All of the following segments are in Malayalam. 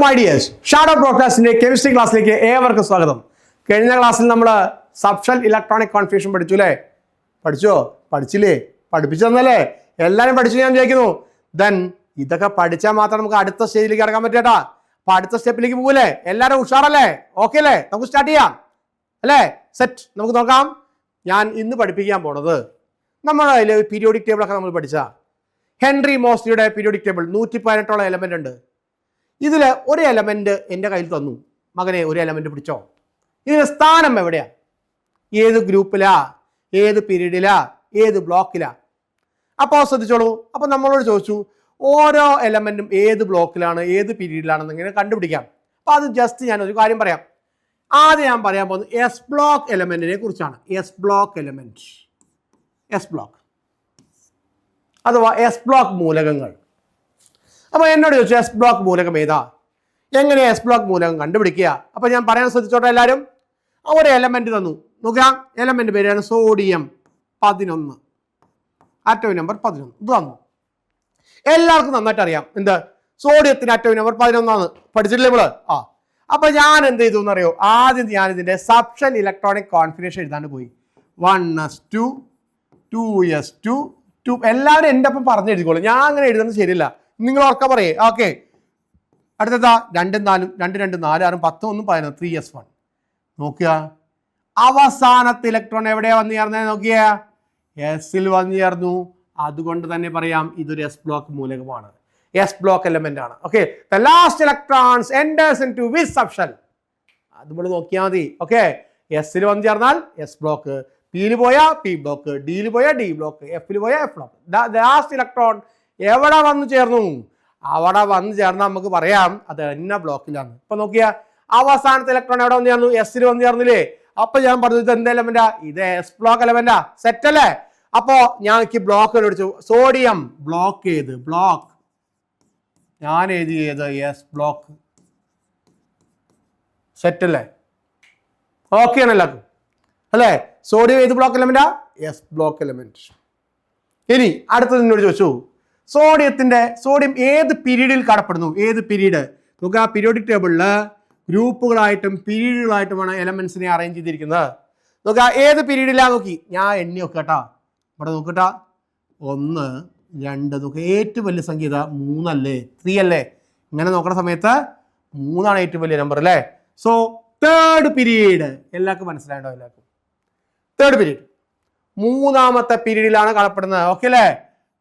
my dears, ഷാഡോ ബ്രോഡ്കാസ്റ്റിന്റെ കെമിസ്ട്രി ക്ലാസ്സിലേക്ക് ഏവർക്കും സ്വാഗതം. കഴിഞ്ഞ ക്ലാസ്സിൽ നമ്മൾ സബ്ഷൽ ഇലക്ട്രോണിക് കോൺഫിഗറേഷൻ പഠിച്ചു അല്ലേ? പഠിച്ചോ? പഠിച്ചില്ലേ? പഠിപ്പിച്ചു തന്നല്ലേ? എല്ലാവരും പഠിച്ചു ഞാൻ വിചാരിക്കുന്നു. ദെൻ ഇതൊക്കെ പഠിച്ചാൽ മാത്രം നമുക്ക് അടുത്ത സ്റ്റേജിലേക്ക് ഇറങ്ങാൻ പറ്റേട്ടാ. അപ്പൊ അടുത്ത സ്റ്റെപ്പിലേക്ക് പോകൂലേ? എല്ലാവരും ഉഷാറല്ലേ? ഓക്കെ അല്ലേ? നമുക്ക് സ്റ്റാർട്ട് ചെയ്യാം അല്ലേ? സെറ്റ്. നമുക്ക് നോക്കാം. ഞാൻ ഇന്ന് പഠിപ്പിക്കാൻ പോണത് നമ്മുടെ അതിൽ പീരിയോഡിക് ടേബിളൊക്കെ നമ്മൾ പഠിച്ച ഹെൻറി മോസ്ലിയുടെ പീരിയോഡിക് ടേബിൾ 118 എലമെന്റ് ഉണ്ട്. ഇതിൽ ഒരു എലമെന്റ് എൻ്റെ കയ്യിൽ തന്നു, മകനെ ഒരു എലമെന്റ് പിടിച്ചോ. ഇതിന് സ്ഥാനം എവിടെയാ? ഏത് ഗ്രൂപ്പിലാ, ഏത് പീരീഡിലാ, ഏത് ബ്ലോക്കിലാ? അപ്പോൾ ശ്രദ്ധിച്ചോളൂ. അപ്പം നമ്മളോട് ചോദിച്ചു ഓരോ എലമെന്റും ഏത് ബ്ലോക്കിലാണ്, ഏത് പീരീഡിലാണെന്ന് ഇങ്ങനെ കണ്ടുപിടിക്കാം. അപ്പം അത് ജസ്റ്റ് ഞാനൊരു കാര്യം പറയാം. ആദ്യം ഞാൻ പറയാൻ പോകുന്നത് എസ് ബ്ലോക്ക് എലമെന്റിനെ കുറിച്ചാണ്. S block element, S block അഥവാ എസ് ബ്ലോക്ക് മൂലകങ്ങൾ. അപ്പോൾ എന്നോട് ചോദിച്ചു എസ് ബ്ലോക്ക് മൂലകം ഏതാ, എങ്ങനെയാ എസ് ബ്ലോക്ക് മൂലകം കണ്ടുപിടിക്കുക? അപ്പോൾ ഞാൻ പറയാൻ ശ്രദ്ധിച്ചോട്ടെ എല്ലാവരും. ഒരു എലമെന്റ് തന്നു, നോക്കാം. എലമെന്റ് പേരാണ് സോഡിയം 11, ആറ്റോമിക് നമ്പർ 11. ഇത് തന്നു. എല്ലാവർക്കും നന്നായിട്ട് അറിയാം എന്ത് സോഡിയത്തിന് ആറ്റോമിക് നമ്പർ 11 പഠിച്ചിട്ടില്ലേ നമ്മള്? അപ്പൊ ഞാൻ എന്ത് ചെയ്തു എന്നറിയോ? ആദ്യം ഞാൻ ഇതിന്റെ സബ്ഷൽ ഇലക്ട്രോണിക് കോൺഫിഗറേഷൻ എഴുതാണ്ട് പോയി. 1s2 2s2 2. എല്ലാവരും എൻ്റെ ഒപ്പം പറഞ്ഞു എഴുതിക്കോളൂ. ഞാൻ അങ്ങനെ എഴുതുന്നത് ശരിയല്ല, നിങ്ങൾ ഓർക്കാൻ പറയേ. Okay, അടുത്തതാ 2 4 2 2 4 6 10 1 11 3s1. നോക്കുക, അവസാനത്തെ ഇലക്ട്രോൺ എവിടെയാ വന്നു ചേർന്നത്? നോക്കിയ എസിൽ വന്നു ചേർന്നു. അതുകൊണ്ട് തന്നെ പറയാം ഇതൊരു എസ് ബ്ലോക്ക് മൂലകമാണ്, എസ് ബ്ലോക്ക് എലമെന്റ് ആണ്. Okay, the last electrons enters into which subshell. അത് നമ്മൾ നോക്കിയാൽ മതി. ഓക്കെ, എസിൽ വന്നു ചേർന്നാൽ എസ് ബ്ലോക്ക്, പിയിൽ പോയാൽ പി ബ്ലോക്ക്, ഡിയിൽ പോയാൽ ഡി ബ്ലോക്ക്, എഫിൽ പോയാൽ എഫ് ബ്ലോക്ക്. ലാസ്റ്റ് ഇലക്ട്രോൺ എവിടെ വന്നു ചേർന്നു? അവിടെ വന്നു ചേർന്നാൽ നമുക്ക് പറയാം അത് എന്ന ബ്ലോക്കിലാണ്. ഇപ്പൊ നോക്കിയാ അവസാനത്തെ ഇലക്ട്രോൺ എവിടെ വന്നു ചേർന്നു? എസിൽ വന്നു ചേർന്നില്ലേ? അപ്പൊ ഞാൻ പറഞ്ഞു ഇത് എന്ത് എലമെന്റാ? ഇത് എസ് ബ്ലോക്ക് എലമെന്റാ. സെറ്റ് അല്ലേ? അപ്പോ ഞാൻ ബ്ലോക്ക് കണ്ടുപിടിച്ചു. സോഡിയം ബ്ലോക്ക് ഏത്? ബ്ലോക്ക് ഞാൻ എഴുതിയത് എസ് ബ്ലോക്ക്. സെറ്റ് അല്ലേ? ഓക്കെ ആണ് എല്ലാവർക്കും അല്ലേ? സോഡിയം ഏത് ബ്ലോക്ക് എലമെന്റാ? S block element. ഇനി അടുത്തത് എന്നോട് ചോദിച്ചു സോഡിയം ഏത് പീരീഡിൽ കാണപ്പെടുന്നു? ഏത് പീരീഡ്? നമുക്ക് ആ പീരിയോഡിക് ടേബിളില് ഗ്രൂപ്പുകളായിട്ടും പീരീഡുകളായിട്ടുമാണ് എലമെന്റ്സിനെ അറേഞ്ച് ചെയ്തിരിക്കുന്നത്. നോക്കുക ഏത് പീരീഡിലാ നോക്കി. ഞാൻ എണ്ണി നോക്കട്ടാ. ഇവിടെ നോക്കട്ടാ, 1 2. നോക്കുക ഏറ്റവും വലിയ സംഖ്യ 3 അല്ലേ, 3 അല്ലേ? ഇങ്ങനെ നോക്കുന്ന സമയത്ത് 3 ഏറ്റവും വലിയ നമ്പർ അല്ലേ? സോ തേർഡ് പീരീഡ് എല്ലാവർക്കും മനസ്സിലായിട്ടോ? എല്ലാവർക്കും തേർഡ് പീരീഡ് മൂന്നാമത്തെ പീരീഡിലാണ് കാണപ്പെടുന്നത്. ഓക്കെ അല്ലേ?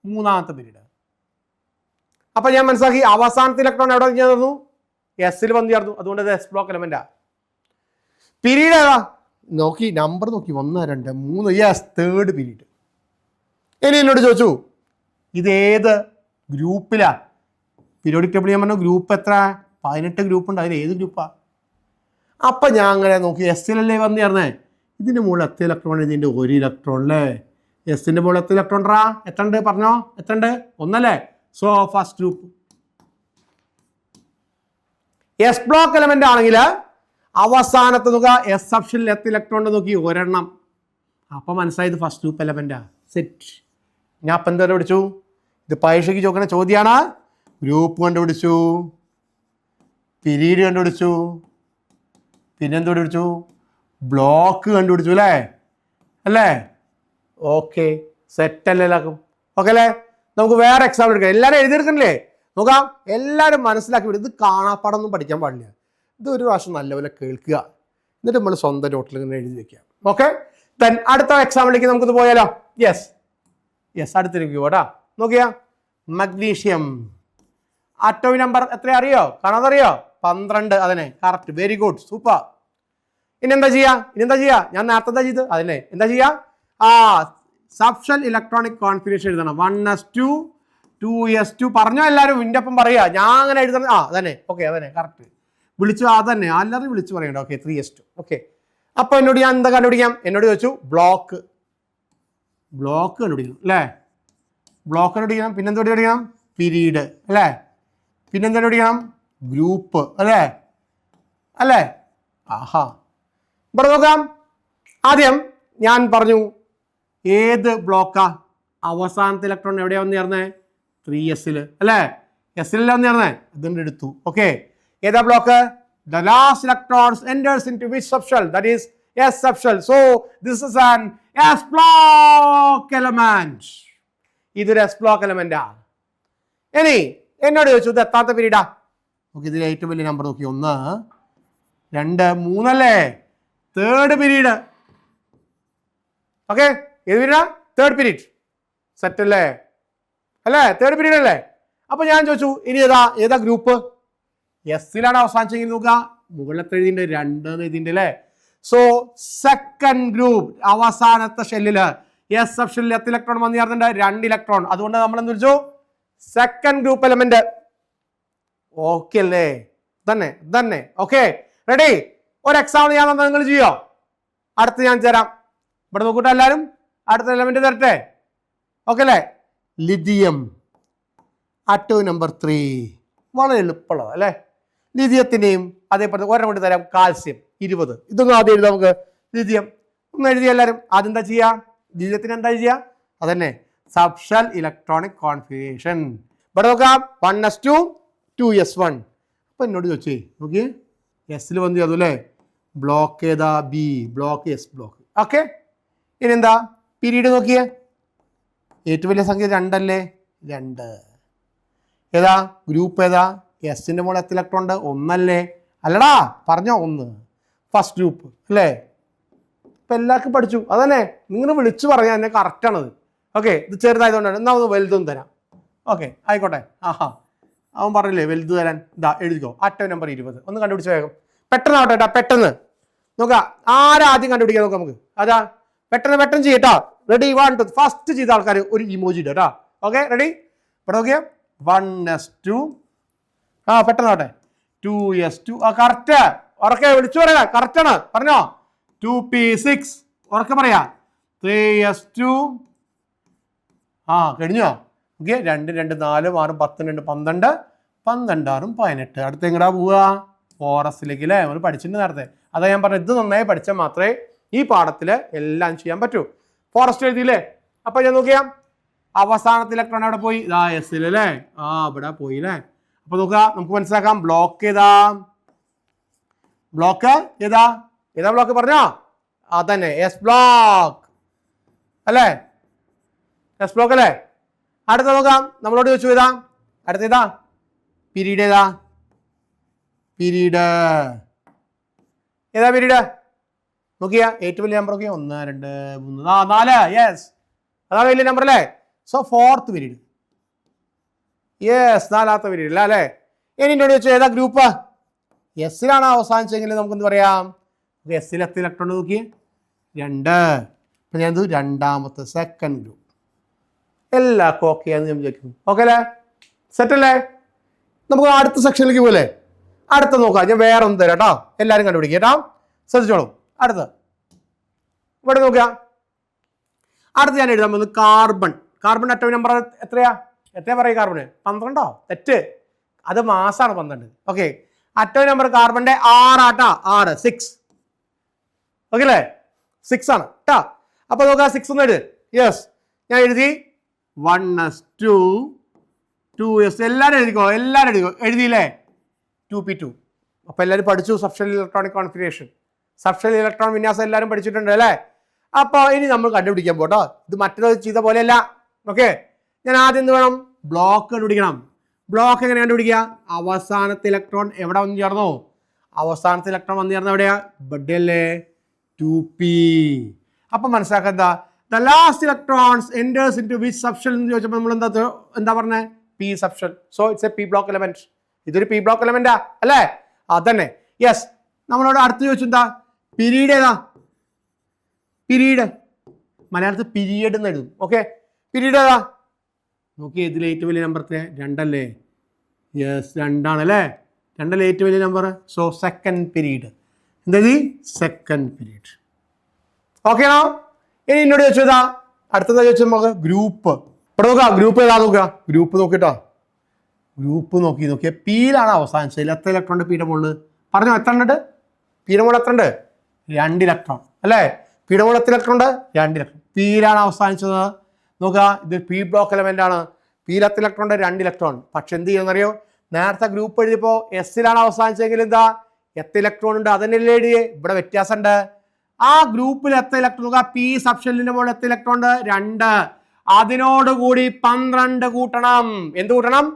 മൂന്നാമത്തെ പീരീഡ്. അപ്പൊ ഞാൻ മനസ്സിലാക്കി അവസാനത്തെ ഇലക്ട്രോൺ എവിടെ ചേർന്നു? എസിൽ വന്നു ചേർന്നു. അതുകൊണ്ട് ഇത് എസ് ബ്ലോക്ക് എലമെന്റാ. പീരീഡ് ഏതാ നോക്കി, നമ്പർ നോക്കി, 1 2 3. Yes, third period. ഇനി എന്നോട് ചോദിച്ചു ഇത് ഏത് ഗ്രൂപ്പിലാ? പീരിയോഡിക് ടേബിൾ ഞാൻ പറഞ്ഞു ഗ്രൂപ്പ് എത്ര? 18 ഗ്രൂപ്പ് ഉണ്ട്. അതിൽ ഏത് ഗ്രൂപ്പാ? അപ്പൊ ഞാൻ അങ്ങനെ നോക്കി, എസിലല്ലേ വന്നു ചേർന്നേ. ഇതിന്റെ മുകളിൽ എത്ര ഇലക്ട്രോൺ? ഇതിന്റെ 1 ഇലക്ട്രോൺ അല്ലേ? എസിന്റെ മുകളിൽ എത്ര ഇലക്ട്രോൺ റാ? എത്ര ഉണ്ട് പറഞ്ഞോ? എത്ര ഉണ്ട്? 1 അല്ലേ? So first group. S block element ആണെങ്കിൽ അവസാനത്തെ നോക്കുക എസ് സബ്ഷനിൽ എത്ര ഇലക്ട്രോൺ ഉണ്ട് നോക്കി, 1 എണ്ണം. അപ്പൊ മനസ്സിലായത് ഫസ്റ്റ് ഗ്രൂപ്പ് എലമെന്റാ. സെറ്റ്. ഞാൻ അപ്പം എന്താ കണ്ടുപിടിച്ചു? ഇത് പരീക്ഷയ്ക്ക് ചോദിക്കുന്ന ചോദ്യമാണ്. ഗ്രൂപ്പ് കണ്ടുപിടിച്ചു, പീരീഡ് കണ്ടുപിടിച്ചു, പിന്നെന്ത് കണ്ടുപിടിച്ചു? ബ്ലോക്ക് കണ്ടുപിടിച്ചു അല്ലേ? അല്ലേ? ഓക്കെ, സെറ്റ് അല്ലേ എല്ലാവർക്കും? ഓക്കെ അല്ലേ? നമുക്ക് വേറെ എക്സാമ്പിൾ എടുക്കാം. എല്ലാവരും എഴുതിയെടുക്കണില്ലേ? നോക്കാം. എല്ലാവരും മനസ്സിലാക്കി വിടും. ഇത് കാണാപ്പാടൊന്നും പഠിക്കാൻ പാടില്ല. ഇത് ഒരു പ്രാവശ്യം നല്ലപോലെ കേൾക്കുക, എന്നിട്ട് നമ്മൾ സ്വന്തം നോട്ടിൽ ഇങ്ങനെ എഴുതി വെക്കുക. ഓക്കെ, ദെൻ അടുത്ത എക്സാമ്പിളിലേക്ക് നമുക്കിത് പോയാലോ? യെസ് യെസ്, അടുത്തിരിക്കുക കേട്ടാ. നോക്കിയാ മഗ്നീഷ്യം ആറ്റോമിക് നമ്പർ എത്ര അറിയോ? കാണാതറിയോ? 12. അതിനെ കറക്റ്റ്, വെരി ഗുഡ്, സൂപ്പർ. ഇനി എന്താ ചെയ്യാ? ഞാൻ നേരത്തെ എന്താ ചെയ്ത് അതിനെ എന്താ ചെയ്യാ? സബ്ഷൽ ഇലക്ട്രോണിക് കോൺഫിഗറേഷൻ എഴുതണം. 1s2 2s2 പറഞ്ഞോ എല്ലാവരും? ഇതിൻ്റെ ഒപ്പം പറയാ. ഞാൻ അങ്ങനെ എഴുതണം. അതന്നെ. ഓക്കെ, അതന്നെ കറക്റ്റ്. വിളിച്ചു അതന്നെ, എല്ലാവരും വിളിച്ചു പറയണ്ട. Okay, 3s2. ഓക്കെ, അപ്പൊ എന്നോട് ഞാൻ എന്താ കണ്ടുപിടിക്കാം? എന്നോട് ചോദിച്ചു ബ്ലോക്ക് കണ്ടുപിടിക്കണം അല്ലേ? ബ്ലോക്ക് കണ്ടുപിടിക്കണം. പിന്നെന്ത് കണ്ടുപിടിക്കണം? പീരീഡ് അല്ലേ? പിന്നെന്ത് കണ്ടുപിടിക്കണം? ഗ്രൂപ്പ് അല്ലേ? അല്ലേ? ആഹാ, ഇവിടെ നോക്കാം. ആദ്യം ഞാൻ പറഞ്ഞു ഏത് ബ്ലോക്കാ? അവസാനത്തെ ഇലക്ട്രോൺ എവിടെയാ വന്ന് ചേർന്നേ? 3s അല്ലേ? എസിലല്ല വന്ന് ചേർന്നേ? ഇതിൻ്റെ എടുത്തു. ഓക്കെ, ഏതാ block? The last electrons enters into which subshell? That is S subshell. So this is an S block element. ഇതൊരു S block element ആണ്. ഇനി എന്നോട് ചോദിച്ചു ഇത് എത്താത്ത പീരീഡാ. നോക്കി ഇതിൽ ഏറ്റവും വലിയ നമ്പർ നോക്കി 1 2 3 അല്ലേ? Third period. ഓക്കെ, ഏത് പീരീഡാ? Third period. സെറ്റ് അല്ലേ? തേർഡ് പീരീഡ് അല്ലേ? അപ്പൊ ഞാൻ ചോദിച്ചു ഇനി ഏതാ ഗ്രൂപ്പ്? എസിലാണ് അവസാനിച്ചെങ്കിൽ നോക്കുക, മുകളിലത്തെ എഴുതിന്റെ 2 എഴുതിന്റെ അല്ലേ? സോ സെക്കൻഡ് ഗ്രൂപ്പ്, അവസാനത്തെ ഷെല്ലില് എസ് സബ് ഷെല്ലിൽ എത്ര ഇലക്ട്രോൺ വന്നു ചേർന്നിട്ടുണ്ട്? 2 ഇലക്ട്രോൺ. അതുകൊണ്ട് നമ്മൾ എന്ത് വിളിച്ചു? Second group element. ഓക്കെ അല്ലേ? തന്നെ ഓക്കെ, റെഡി? ഒരു എക്സാമ്പിൾ ഞാൻ തന്നാൽ നിങ്ങൾ ചെയ്യോ? അടുത്ത് ഞാൻ തരാം. ഇവിടെ നോക്കൂട്ടെ എല്ലാവരും, അടുത്ത എലമെന്റ് തരട്ടെ. ഓക്കെ അല്ലേ? Lithium atom number 3. വളരെ എളുപ്പമുള്ളത് അല്ലേ? ലിഥിയത്തിന്റെയും അതേപോലെ ഒരെണ്ണം കൊണ്ട് തരാം. കാൽസ്യം 20. ഇതൊന്നും ആദ്യം എഴുതാം നമുക്ക്. ലിഥിയം ഒന്ന് എഴുതിയ എല്ലാവരും. ആദ്യം എന്താ ചെയ്യുക? ലിഥിയത്തിന് എന്താ ചെയ്യുക? അതന്നെ, സബ്ഷെൽ ഇലക്ട്രോണിക് കോൺഫിഗറേഷൻ. ഇവിടെ നോക്കാം 1s2 2s1. അപ്പൊ എന്നോട് ചോദിച്ചേ, നോക്കിയേ എസിൽ വന്നു ചെയ്തു അല്ലേ? ബ്ലോക്ക് ഏതാ? B block, S block. Okay, ഇനി എന്താ പീരീഡ് നോക്കിയേ? ഏറ്റവും വലിയ സംഖ്യ 2 അല്ലേ? 2. ഏതാ ഗ്രൂപ്പ്? ഏതാ? എസിന്റെ മുകളിൽ എത്ര ഇലക്ട്രോൺ ഉണ്ട്? 1 അല്ലേ? അല്ലടാ, പറഞ്ഞോ 1. ഫസ്റ്റ് ഗ്രൂപ്പ് അല്ലേ? ഇപ്പൊ എല്ലാവർക്കും പഠിച്ചു. അതന്നെ, നിങ്ങൾ വിളിച്ചു പറഞ്ഞാൽ എന്നെ കറക്റ്റാണത്. ഓക്കെ, ഇത് ചെറുതായതുകൊണ്ടാണ്. എന്നാ ഒന്ന് വലുതൊന്നും തരാം. ഓക്കെ, ആയിക്കോട്ടെ. അവൻ പറഞ്ഞില്ലേ വലുത് തരാൻ. ഇതാ എഴുതിക്കോ, അറ്റം നമ്പർ 20. ഒന്ന് കണ്ടുപിടിച്ച് വേഗം, പെട്ടെന്ന് ആവട്ടെ കേട്ടോ, പെട്ടെന്ന് നോക്കാം. ആരാ ആദ്യം കണ്ടുപിടിക്കാൻ നോക്കാം നമുക്ക്. അതാ പെട്ടെന്ന് ചെയ്യട്ടോ. റെഡി? 1 2. ഫസ്റ്റ് ചെയ്ത ആൾക്കാർ ഒരു ഇമോജി ഇടും കേട്ടോ. Okay, ready? ഇവിടെ നോക്കിയാ 1s2. പെട്ടെന്നാവട്ടെ. 2s2. കറക്റ്റ്. ഉറക്കെ വിളിച്ചു പറയാ, കറക്റ്റ് ആണ്. പറഞ്ഞോ. 2p6. ഉറക്കെ പറയാ. 3s2. കഴിഞ്ഞോ? ഓക്കെ, 2 2 4 6 10 2 12 12 6 18. അടുത്ത് എങ്ങടാ പോവുക? ഫോറസ്റ്റിലേക്ക് അല്ലേ? നമ്മൾ പഠിച്ചിട്ടുണ്ട് നേരത്തെ. അതാ ഞാൻ പറഞ്ഞത്, ഇത് നന്നായി പഠിച്ചാൽ മാത്രമേ ഈ പാഠത്തില് എല്ലാം ചെയ്യാൻ പറ്റൂ. ഫോറസ്റ്റ് എഴുതിയില്ലേ? അപ്പൊ ഞാൻ നോക്കിയാ അവസാനത്തെ ഇലക്ട്രോൺ എവിടെ പോയി? ഇതാ എസിൽ അല്ലേ? ഇവിടെ പോയില്ലേ? അപ്പൊ നോക്കുക, നമുക്ക് മനസ്സിലാക്കാം. ബ്ലോക്ക് ഏതാ? ഏതാ ബ്ലോക്ക് പറഞ്ഞോ? അതന്നെ, എസ് ബ്ലോക്ക് അല്ലേ? എസ് ബ്ലോക്ക് അല്ലേ? അടുത്ത നോക്കാം. നമ്മളോട് ചോദിച്ചു ഏതാ? അടുത്ത ഏതാ പീരീഡ്? ഏതാ പീരീഡ്? നോക്കിയാ ഏറ്റവും വലിയ നമ്പർ നോക്കിയാ 1 2 3 4. യെസ്, അതാണ് വലിയ നമ്പർ അല്ലേ? So fourth period. യെസ്, 4ാമത്തെ പീരീഡ് അല്ലേ? ഇനി എന്നോട് ചോദിച്ചു ഏതാ ഗ്രൂപ്പ്? എസിലാണ് അവസാനിച്ചെങ്കിൽ നമുക്ക് എന്ത് പറയാം? എസിൽ എത്ര ഇലക്ട്രോൺ നോക്കിയേ? 2. അപ്പൊ ഞാൻ 2ാമത്തെ സെക്കൻഡ് ഗ്രൂപ്പ്. എല്ലാവർക്കും ഓക്കെ ആണെന്ന് ഞാൻ വിചാരിക്കുന്നു. ഓക്കെ അല്ലേ? സെറ്റ് അല്ലേ? നമുക്ക് അടുത്ത സെക്ഷനിലേക്ക് പോലെ. അടുത്ത നോക്കാം. ഞാൻ വേറെ ഒന്ന് തരാം കേട്ടോ. എല്ലാവരും കണ്ടുപിടിക്കുക കേട്ടോ, ശ്രദ്ധിച്ചോളൂ. അടുത്ത് ഇവിടെ നോക്കുക. അടുത്ത് ഞാൻ എഴുതാൻ പോകുന്നത് കാർബൺ അറ്റോം നമ്പർ എത്രയാ പറയും? കാർബണ് 12. തെറ്റ്, അത് മാസാണ് 12. ഓക്കെ, അറ്റോം നമ്പർ കാർബണിന്റെ 6 ആട്ടാ. 6 ഓക്കെ അല്ലേ? 6 ആണ് കേട്ടാ. അപ്പൊ നോക്കാം 6 ഒന്ന് എഴുതി. യെസ്, ഞാൻ എഴുതി. 1s2 2s. എല്ലാവരും എഴുതിക്കോ. എഴുതിയില്ലേ? 2p2. അപ്പൊ എല്ലാവരും പഠിച്ചു subshell electronic configuration, subshell electron വിന്യാസം എല്ലാവരും പഠിച്ചിട്ടുണ്ട് അല്ലേ? അപ്പൊ ഇനി നമ്മൾ കണ്ടുപിടിക്കാൻ പോട്ടോ. ഇത് മറ്റൊരു ചെയ്ത പോലെയല്ല. ഓക്കെ, ഞാൻ ആദ്യം എന്ത് വേണം? ബ്ലോക്ക് കണ്ടുപിടിക്കണം. ബ്ലോക്ക് എങ്ങനെ കണ്ടുപിടിക്കുക? അവസാനത്തെ ഇലക്ട്രോൺ എവിടെ വന്ന് ചേർന്നോ? അവസാനത്തെ ഇലക്ട്രോൺ വന്ന് ചേർന്ന എവിടെയാ? ഇവിടെ അല്ലേ? 2p. അപ്പൊ മനസ്സിലാക്കുക എന്താ? The last electrons enters into which subshell എന്ന് ചോദിച്ചപ്പോൾ നമ്മൾ എന്താ പറഞ്ഞത്? p subshell. So it's a p block element. ഇതൊരു p block element അല്ലേ? അതന്നെ. യെസ്, നമ്മളോട് അടുത്ത് ചോദിച്ചു എന്താ? പീരീഡ് ഏതാ? പീരീഡ് മലയാളത്തിൽ പീരീഡ് എന്ന് എഴുതും. ഓക്കെ, പീരീഡ് ഏതാ? നോക്കി, ഇതിൽ ഏറ്റവും വലിയ നമ്പർ 2 അല്ലേ? യെസ്, 2 ആണല്ലേ? 2 അല്ലേ ഏറ്റവും വലിയ നമ്പർ? So second period. എന്താ? Second period. ഓക്കെ ആണോ? ഇനി എന്നോട് ചോദിച്ചതാ അടുത്തതാ ചോദിച്ചത് നമുക്ക് ഗ്രൂപ്പ്. ഇവിടെ നോക്കാം, ഗ്രൂപ്പ് ഏതാ നോക്കുക. ഗ്രൂപ്പ് നോക്കിട്ടോ. ഗ്രൂപ്പ് നോക്കിയ പിയിലാണ് അവസാനിച്ചത്. എത്ര ഇലക്ട്രോൺ ഉണ്ട് പിയുടെ മുകളിൽ? പറഞ്ഞോ, എത്ര ഉണ്ട്? പിയുടെ മുകളിൽ എത്ര ഉണ്ട്? 2 ഇലക്ട്രോൺ അല്ലേ? പിയുടെ മുകളിൽ എത്ര ഇലക്ട്രോൺ ഉണ്ട്? 2 ഇലക്ട്രോൺ. പിയിലാണ് അവസാനിച്ചത്. നോക്കുക, ഇത് പി ബ്ലോക്ക് എലമെന്റ് ആണ്. പിയിൽ എത്ര ഇലക്ട്രോൺ ഉണ്ട്? 2 ഇലക്ട്രോൺ. പക്ഷെ എന്ത് ചെയ്യുമെന്നറിയോ? നേരത്തെ ഗ്രൂപ്പ് എഴുതിയപ്പോൾ എസ്സിലാണ് അവസാനിച്ചെങ്കിൽ എന്താ എത്ര ഇലക്ട്രോൺ ഉണ്ട് അതന്നെയല്ലേ എഴുതിയേ. ഇവിടെ വ്യത്യാസമുണ്ട്. ആ ഗ്രൂപ്പിൽ എത്ര ഇലക്ട്രോൺ പി സബ്ഷെല്ലിന്റെ മുകളിൽ എത്ര ഇലക്ട്രോൺ ഉണ്ട് 2. അതിനോടുകൂടി 12 കൂട്ടണം. എന്ത് കൂട്ടണം?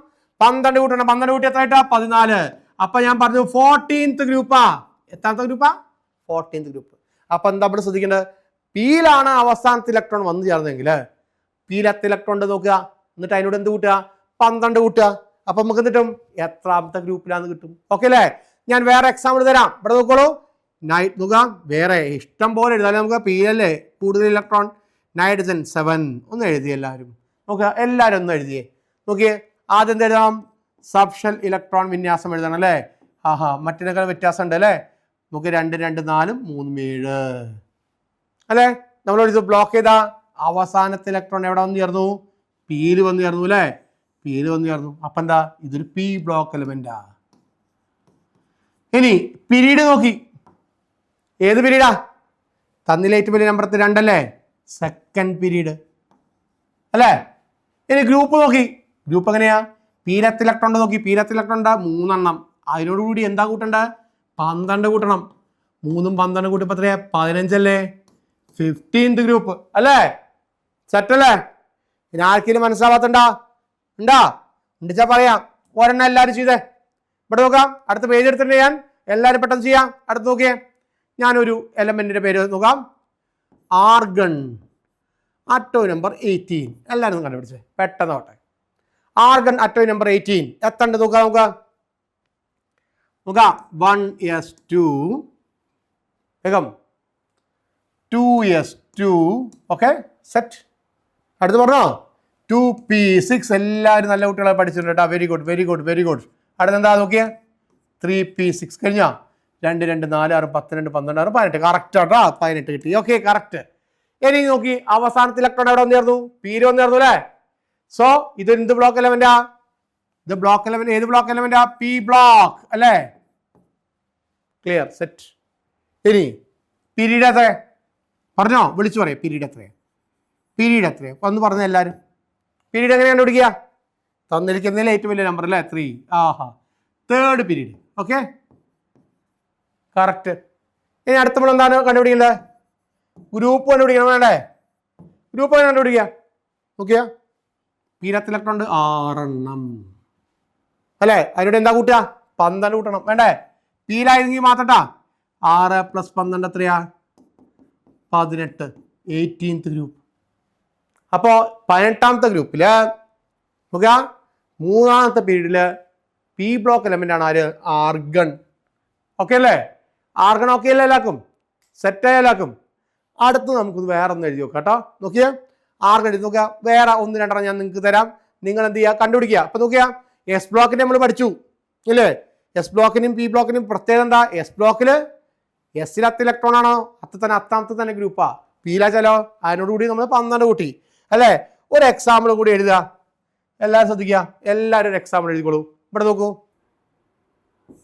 12 കൂട്ടണം. 12 കൂട്ടി എത്ര ആയിട്ടാ 14. അപ്പൊ ഞാൻ പറഞ്ഞു 14th ഗ്രൂപ്പാ. എത്രാമത്തെ ഗ്രൂപ്പാ? 14th group. അപ്പൊ എന്താ ഇവിടെ ശ്രദ്ധിക്കേണ്ടത്? പിയിലാണ് അവസാനത്തെ ഇലക്ട്രോൺ വന്നു ചേർന്നെങ്കിൽ പിയിൽ എത്ര ഇലക്ട്രോൺ ഉണ്ട് നോക്കുക. എന്നിട്ട് അതിനോട് എന്ത് കൂട്ടുക? 12 കൂട്ടുക. അപ്പൊ നമുക്ക് കിട്ടും എത്രാമത്തെ ഗ്രൂപ്പിലാന്ന് കിട്ടും. ഓക്കെ അല്ലേ? ഞാൻ വേറെ എക്സാമ്പിൾ തരാം. ഇവിടെ നോക്കോളൂ. നോക്കുക, വേറെ ഇഷ്ടം പോലെ എഴുതാം. നമുക്ക് പിയിലല്ലേ കൂടുതൽ ഇലക്ട്രോൺ. നൈട്രജൻ 7 ഒന്ന് എഴുതി എല്ലാവരും. നോക്കുക, എല്ലാവരും ഒന്ന് എഴുതിയേ. നോക്കിയേ, ആദ്യം എന്ത് എഴുതാം? സബ്ഷെൽ ഇലക്ട്രോൺ വിന്യാസം എഴുതണം അല്ലേ? മറ്റിനേക്കാൾ വ്യത്യാസം ഉണ്ട് അല്ലേ? നമുക്ക് 2 2 4 3 7 അല്ലേ? നമ്മളൊരു ബ്ലോക്ക് ചെയ്താ അവസാനത്തെ ഇലക്ട്രോൺ എവിടെ വന്ന് ചേർന്നു? പിയിൽ വന്ന് ചേർന്നു അല്ലേ? പിയിൽ വന്ന് ചേർന്നു. അപ്പൊ എന്താ? ഇതൊരു പി ബ്ലോക്ക് എലമെന്റാ. ഇനി പീരീഡ് നോക്കി. ഏത് പീരീഡാ? തന്നില്ല ഏറ്റവും വലിയ നമ്പർ 2 അല്ലേ? സെക്കൻഡ് പീരീഡ് അല്ലേ? ഇനി ഗ്രൂപ്പ് നോക്കി. ഗ്രൂപ്പ് എങ്ങനെയാ? പീരത്ത് ഇലക്ട്രോൺ നോക്കി. പീരത്ത് ഇലക്ട്രോൺ 3 എണ്ണം. അതിനോടുകൂടി എന്താ കൂട്ടണ്ട? 12 കൂട്ടണം. 3ഉം 12 കൂട്ടിയപ്പോ എത്രയാ? 15 അല്ലേ? 15th ഗ്രൂപ്പ് അല്ലേ? സെറ്റ് അല്ലേ? ഇനി ആർക്കെങ്കിലും മനസ്സിലാവാത്തണ്ടാ? ഉണ്ടാ? ഉണ്ടിച്ചാ പറയാം. ഒരെണ്ണം എല്ലാവരും ചെയ്തേ. ഇവിടെ നോക്കാം. അടുത്ത പേജ് എടുത്തിട്ട് ഞാൻ എല്ലാവരും പെട്ടെന്ന് ചെയ്യാം. അടുത്ത് നോക്കിയേ, ഞാനൊരു എലമെന്റിന്റെ പേര് നോക്കാം. Argon Atto number 18. എല്ലാവരും കണ്ടുപിടിച്ചേ പെട്ടെന്ന് ആവട്ടെ. ആർഗൺ അറ്റോ നമ്പർ 18 എത്തണ്ട് നോക്കാം. നോക്കാം 1s2 വേഗം 2s2. Okay set. അടുത്ത് പറഞ്ഞോ 2p6. എല്ലാവരും നല്ല കുട്ടികളെ പഠിച്ചിട്ടുണ്ട് കേട്ടോ. Very good very good very good. അടുത്ത് എന്താ നോക്കിയേ? 3p6 കഴിഞ്ഞാ 2 2 4 6 12 12 6 18. കറക്റ്റ് ആട്ടോ, 18 കിട്ടി. Okay correct. ഇനി നോക്കി, അവസാനത്തെ ഇലക്ട്രോൺ എവിടെ വന്ന് ചേർന്നു? പിയിൽ വന്ന് ചേർന്നു അല്ലേ? സോ ഇത് എന്ത് ബ്ലോക്ക് എലമെന്റാ? ഇത് ബ്ലോക്ക് എലമെന്റ്. ഏത് ബ്ലോക്ക് എലമെന്റാ? പി ബ്ലോക്ക് അല്ലേ? Clear set. ഇനി പീരീഡ് എത്ര പറഞ്ഞോ? വിളിച്ചു പറയാം. പീരീഡ് എത്ര? പീരീഡ് എത്ര ഒന്ന് പറഞ്ഞ എല്ലാവരും. പീരീഡ് എങ്ങനെ കണ്ടുപിടിക്കുക? തന്നിരിക്കുന്നതിൽ ഏറ്റവും വലിയ നമ്പർ അല്ലേ? 3. Third period. Okay correct. ഇനി അടുത്ത നമ്മൾ എന്താണ് കണ്ടുപിടിക്കേണ്ടത്? ഗ്രൂപ്പ് കണ്ടുപിടിക്കണം വേണ്ടേ? ഗ്രൂപ്പ് കണ്ടുപിടിക്കുക. നോക്കിയാ പീരത്ത് ഇലക്ട്രോൺ 6 എണ്ണം അല്ലേ? അതിനോട് എന്താ കൂട്ടുക? 12 കൂട്ടണം വേണ്ടേ? പീലായിരുന്നെങ്കിൽ മാത്രട്ടാ. 6 + 12 എത്രയാ? 18. 18th group. അപ്പോ 18ാമത്തെ ഗ്രൂപ്പില് നോക്കുക, 3ാമത്തെ പീരീഡില് പി ബ്ലോക്ക് എലമെന്റ് ആണ് ആര്? ആർഗൺ. ഓക്കെ അല്ലേ? ആർഗൺ ഓക്കെ അല്ലേ? എല്ലാവർക്കും സെറ്റ് എല്ലാവർക്കും. അടുത്ത് നമുക്ക് വേറെ ഒന്ന് എഴുതി നോക്കാം കേട്ടോ. നോക്കിയാ ആർഗൺ എഴുതി നോക്കുക. വേറെ 1 2 ഞാൻ നിങ്ങൾക്ക് തരാം. നിങ്ങൾ എന്ത് ചെയ്യുക? കണ്ടുപിടിക്കുക. അപ്പൊ നോക്കിയാ എസ് ബ്ലോക്കിനെ നമ്മൾ പഠിച്ചു ഇല്ലേ? എസ് ബ്ലോക്കിനും പി ബ്ലോക്കിനും പ്രത്യേകത എന്താ? എസ് ബ്ലോക്കില് എസ്സിൽ 10 ഇലക്ട്രോൺ ആണോ? തന്നെ 10ാമത്തെ തന്നെ ഗ്രൂപ്പാ. പിയിലാച്ചാലോ അതിനോടുകൂടി നമ്മൾ 12 കൂട്ടി അല്ലേ? ഒരു എക്സാമ്പിൾ കൂടി എഴുതുക. എല്ലാവരും ശ്രദ്ധിക്കുക. എല്ലാവരും ഒരു എക്സാമ്പിൾ എഴുതിക്കോളൂ. ഇവിടെ നോക്കൂ.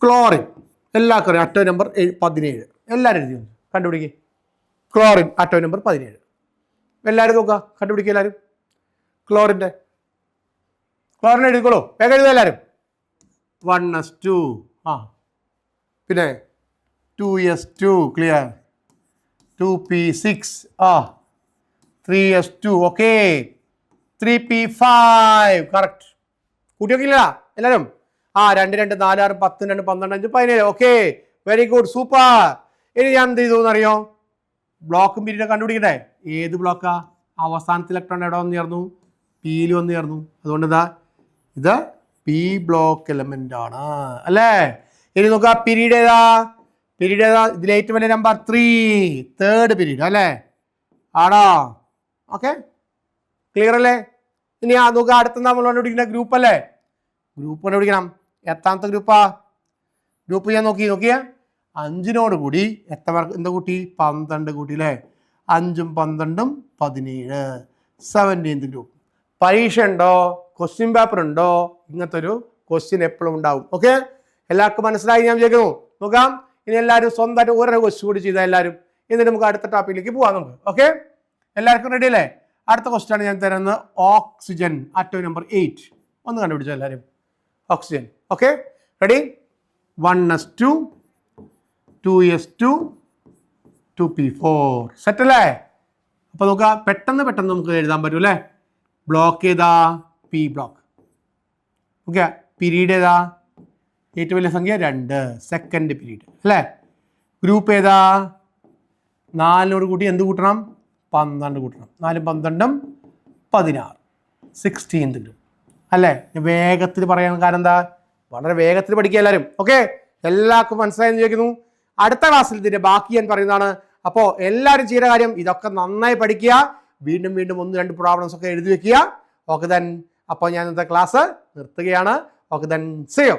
ക്ലോറിൻ എല്ലാവർക്കും അറിയാം. Atto number 17. എല്ലാവരും എഴുതി കണ്ടുപിടിക്കുക. Chlorine Atto number 17. എല്ലാവരും നോക്കുക, കണ്ടുപിടിക്കുക എല്ലാവരും. ക്ലോറിൻ എഴുതിക്കോളൂ. വേഗം എഴുതുക എല്ലാവരും. 1s2 പിന്നെ 2s2 clear. 2p6 3s2 okay. 3p5 correct. കൂട്ടി നോക്കില്ല എല്ലാവരും? 2 2 4 6 10 2 12 5 17. Okay very good super. ഇനി ഞാൻ എന്ത് ചെയ്തു എന്നറിയോ? ബ്ലോക്കും പീരീഡ് കണ്ടുപിടിക്കട്ടെ. ഏത് ബ്ലോക്കാ? അവസാനത്തെ ഇലക്ട്രോൺ എവിടെ വന്ന് ചേർന്നു? പിയിൽ വന്ന് ചേർന്നു. അതുകൊണ്ട് ഇത് പി ബ്ലോക്ക് എലമെന്റ് ആണ് അല്ലേ? ഇനി നോക്കുക പീരീഡ് ഏതാ? പീരീഡ് ഏതാ? ഇതിൽ ഏറ്റവും വലിയ നമ്പർ 3 തേർഡ് പീരീഡ് അല്ലേ? ആണോ? ഓക്കെ ക്ലിയർ അല്ലേ? ഇനി നോക്കുക അടുത്ത നമ്മൾ കണ്ടുപിടിക്കുന്ന ഗ്രൂപ്പ് അല്ലേ? ഗ്രൂപ്പ് കണ്ടുപിടിക്കണം. എത്രാമത്തെ ഗ്രൂപ്പാ? ഗ്രൂപ്പ് ഞാൻ നോക്കിയേ 5നോട് കൂടി എത്ര പേർക്ക് എന്താ കൂട്ടി? 12 കൂട്ടി അല്ലേ? 5ഉം 12ഉം 17. 17th group. പരീക്ഷ ഉണ്ടോ? ക്വസ്റ്റ്യൻ പേപ്പർ ഉണ്ടോ? ഇങ്ങനത്തെ ഒരു ക്വസ്റ്റ്യൻ എപ്പോഴും ഉണ്ടാവും. ഓക്കെ എല്ലാവർക്കും മനസ്സിലായി ഞാൻ വിചാരിക്കുന്നു. നോക്കാം. ഇനി എല്ലാവരും സ്വന്തമായിട്ട് ഓരോ ക്വസ്റ്റ്യൻ കൂടി ചെയ്താൽ എല്ലാവരും. എന്നിട്ട് നമുക്ക് അടുത്ത ടോപ്പിക്കിലേക്ക് പോകാം നമുക്ക്. ഓക്കെ എല്ലാവർക്കും റെഡി അല്ലേ? അടുത്ത ക്വസ്റ്റ്യൻ ആണ് ഞാൻ തരുന്നത്. ഓക്സിജൻ അറ്റോ നമ്പർ 8 ഒന്ന് കണ്ടുപിടിച്ചോ എല്ലാവരും. Oxygen. Okay, ready? 1s2 2s2 2p4. Set അല്ലേ? അപ്പോൾ നോക്കുക, പെട്ടെന്ന് നമുക്ക് എഴുതാൻ പറ്റും അല്ലേ? ബ്ലോക്ക് ഏതാ? P block. ഓക്കെ, പീരീഡ് ഏതാ? ഏറ്റവും വലിയ സംഖ്യ 2, സെക്കൻഡ് പീരീഡ് അല്ലേ? ഗ്രൂപ്പ് ഏതാ? 4 കൂട്ടി എന്ത് കൂട്ടണം? 12 കൂട്ടണം. 4 12 16, 16th ഗ്രൂപ്പ് അല്ലേ? വേഗത്തിൽ പറയാൻ കാരണം എന്താ? വളരെ വേഗത്തിൽ പഠിക്കുക എല്ലാവരും. ഓക്കെ, എല്ലാവർക്കും മനസ്സിലായെന്ന് ചോദിക്കുന്നു. അടുത്ത ക്ലാസ്സിൽ ഇതിന്റെ ബാക്കി ഞാൻ പറയുന്നതാണ്. അപ്പോൾ എല്ലാവരും ചെയ്യുന്ന കാര്യം ഇതൊക്കെ നന്നായി പഠിക്കുക. വീണ്ടും 1-2 പ്രോബ്ലംസ് ഒക്കെ എഴുതി വെക്കുക. ഓക്കെ ദെൻ, അപ്പോൾ ഞാൻ ഇന്നത്തെ ക്ലാസ് നിർത്തുകയാണ്. Okay then, see U.